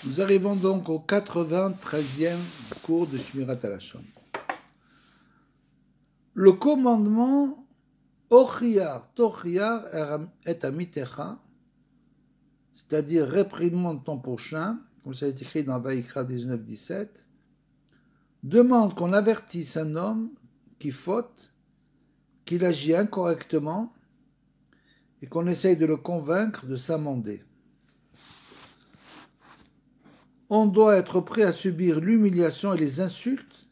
Nous arrivons donc au 93e cours de Shmirat HaLashon. Le commandement Ochiar, Tochiar et Amitecha, c'est-à-dire réprimande ton prochain, comme ça est écrit dans Vaïkra 19-17, demande qu'on avertisse un homme qui faute, qu'il agit incorrectement et qu'on essaye de le convaincre de s'amender. On doit être prêt à subir l'humiliation et les insultes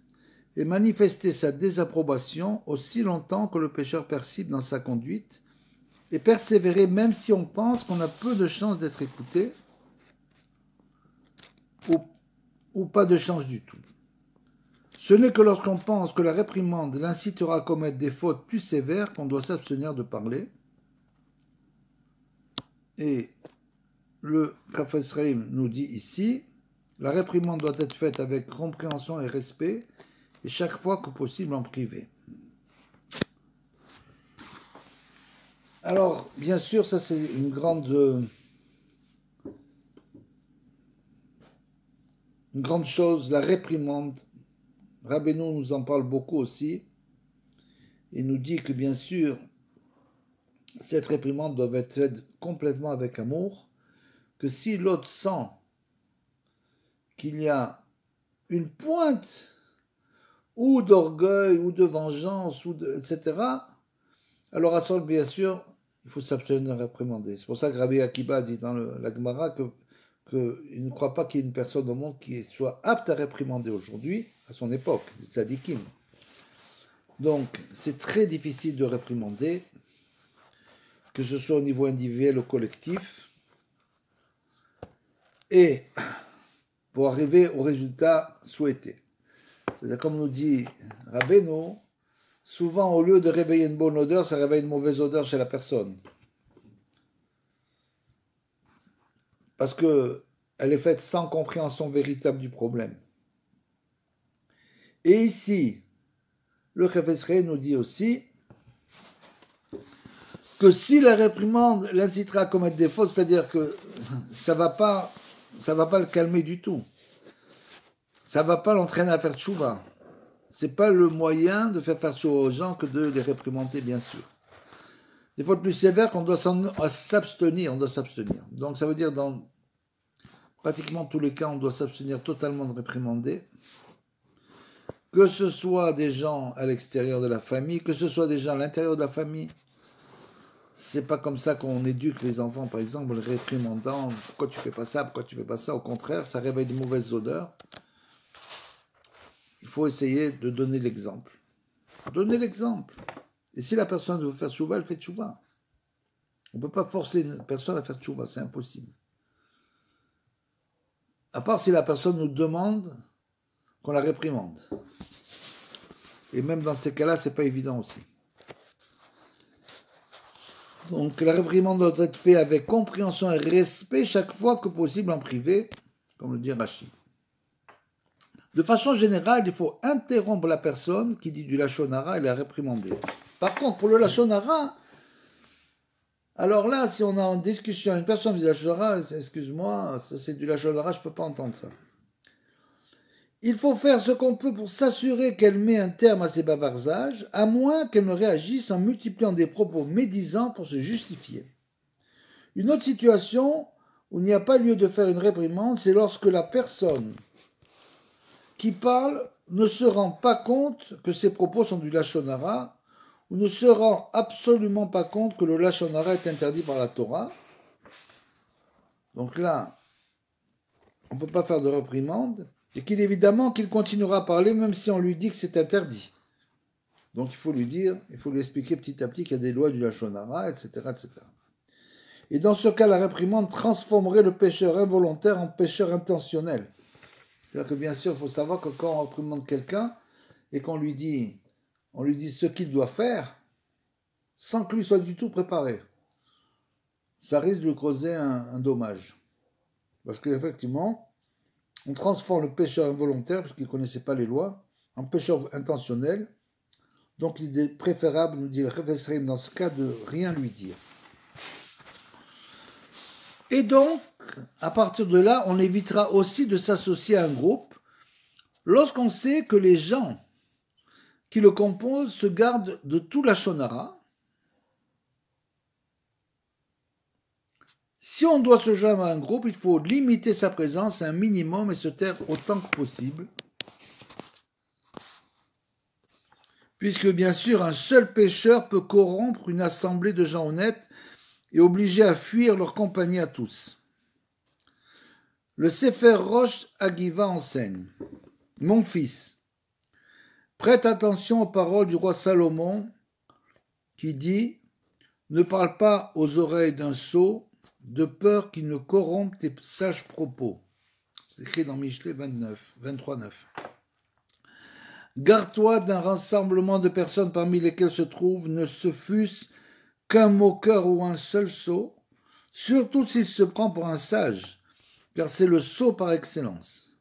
et manifester sa désapprobation aussi longtemps que le pécheur persiste dans sa conduite et persévérer même si on pense qu'on a peu de chances d'être écouté ou pas de chance du tout. Ce n'est que lorsqu'on pense que la réprimande l'incitera à commettre des fautes plus sévères qu'on doit s'abstenir de parler. Et le Chafetz Chaim nous dit ici, la réprimande doit être faite avec compréhension et respect, et chaque fois que possible en privé. Alors, bien sûr, ça c'est une grande chose, la réprimande. Rabbeinu nous en parle beaucoup aussi. Il nous dit que bien sûr, cette réprimande doit être faite complètement avec amour, que si l'autre sent qu'il y a une pointe ou d'orgueil, ou de vengeance, etc., alors à ce moment, bien sûr, il faut s'abstenir de réprimander. C'est pour ça que Rabbi Akiba dit dans la Gemara qu'il ne croit pas qu'il y ait une personne au monde qui soit apte à réprimander aujourd'hui, à son époque, les tzadikim. Donc, c'est très difficile de réprimander, que ce soit au niveau individuel ou collectif, et pour arriver au résultat souhaité. C'est-à-dire, comme nous dit Rabbeinu, souvent, au lieu de réveiller une bonne odeur, ça réveille une mauvaise odeur chez la personne. Parce qu'elle est faite sans compréhension véritable du problème. Et ici, le Chafetz Chaim nous dit aussi que si la réprimande l'incitera à commettre des fautes, c'est-à-dire que ça va pas le calmer du tout. Ça ne va pas l'entraîner à faire tchouva. Ce n'est pas le moyen de faire tchouva aux gens que de les réprimander, bien sûr. Des fautes plus sévères qu'on doit s'abstenir, Donc ça veut dire dans pratiquement tous les cas, on doit s'abstenir totalement de réprimander. Que ce soit des gens à l'extérieur de la famille, que ce soit des gens à l'intérieur de la famille. C'est pas comme ça qu'on éduque les enfants, par exemple, les réprimandant. Pourquoi tu fais pas ça? Pourquoi tu fais pas ça? Au contraire, ça réveille de mauvaises odeurs. Il faut essayer de donner l'exemple. Donner l'exemple. Et si la personne veut faire tchouva, elle fait tchouva. On ne peut pas forcer une personne à faire tchouva, c'est impossible. À part si la personne nous demande qu'on la réprimande. Et même dans ces cas-là, c'est pas évident aussi. Donc la réprimande doit être faite avec compréhension et respect chaque fois que possible en privé, comme le dit Rashi. De façon générale, il faut interrompre la personne qui dit du lashon hara et la réprimander. Par contre, pour le lashon hara, alors là, si on a en discussion une personne qui dit du lashon hara, excuse-moi, ça c'est du lashon hara, je ne peux pas entendre ça. Il faut faire ce qu'on peut pour s'assurer qu'elle met un terme à ses bavardages, à moins qu'elle ne réagisse en multipliant des propos médisants pour se justifier. Une autre situation où il n'y a pas lieu de faire une réprimande, c'est lorsque la personne qui parle ne se rend pas compte que ses propos sont du lashon hara, ou ne se rend absolument pas compte que le lashon hara est interdit par la Torah. Donc là, on ne peut pas faire de réprimande, et évidemment qu'il continuera à parler même si on lui dit que c'est interdit. Donc il faut lui dire, il faut lui expliquer petit à petit qu'il y a des lois du lashon hara, etc., etc. Et dans ce cas, la réprimande transformerait le pécheur involontaire en pécheur intentionnel. C'est-à-dire que bien sûr, il faut savoir que quand on réprimande quelqu'un et qu'on lui dit ce qu'il doit faire, sans que lui soit du tout préparé, ça risque de lui causer un dommage. Parce qu'effectivement, on transforme le pécheur involontaire, parce qu'il ne connaissait pas les lois, en pécheur intentionnel. Donc il est préférable, nous dit le Chafetz Chaim, dans ce cas, de rien lui dire. Et donc, à partir de là, on évitera aussi de s'associer à un groupe lorsqu'on sait que les gens qui le composent se gardent de tout la shonara. Si on doit se joindre à un groupe, il faut limiter sa présence à un minimum et se taire autant que possible. Puisque bien sûr, un seul pécheur peut corrompre une assemblée de gens honnêtes et obliger à fuir leur compagnie à tous. Le Sefer Rosh Agiva enseigne: Mon fils, prête attention aux paroles du roi Salomon qui dit: Ne parle pas aux oreilles d'un sot, de peur qu'il ne corrompe tes sages propos. C'est écrit dans Michelet 23:9. Garde-toi d'un rassemblement de personnes parmi lesquelles se trouve, ne se fût-ce qu'un moqueur ou un seul sot, surtout s'il se prend pour un sage, car c'est le sot par excellence.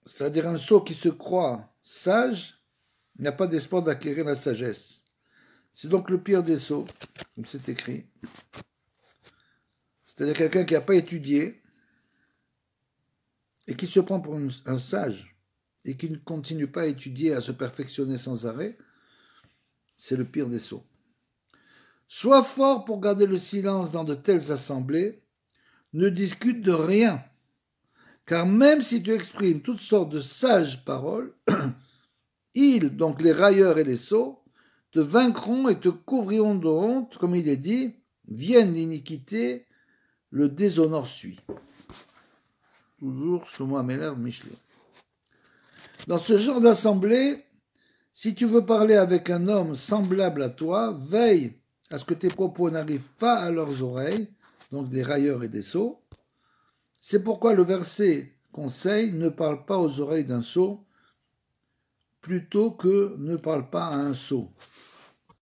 C'est-à-dire un sot qui se croit sage n'a pas d'espoir d'acquérir la sagesse. C'est donc le pire des sots, comme c'est écrit. C'est-à-dire quelqu'un qui n'a pas étudié et qui se prend pour un sage et qui ne continue pas à étudier, à se perfectionner sans arrêt, c'est le pire des sots. Sois fort pour garder le silence dans de telles assemblées, ne discute de rien, car même si tu exprimes toutes sortes de sages paroles, ils, donc les railleurs et les sots, te vaincront et te couvriront de honte, comme il est dit, vienne l'iniquité, le déshonneur suit. Toujours Shlomo Ameler de Michelet. Dans ce genre d'assemblée, si tu veux parler avec un homme semblable à toi, veille à ce que tes propos n'arrivent pas à leurs oreilles, donc des railleurs et des sots. C'est pourquoi le verset conseille: ne parle pas aux oreilles d'un sot, plutôt que ne parle pas à un sot.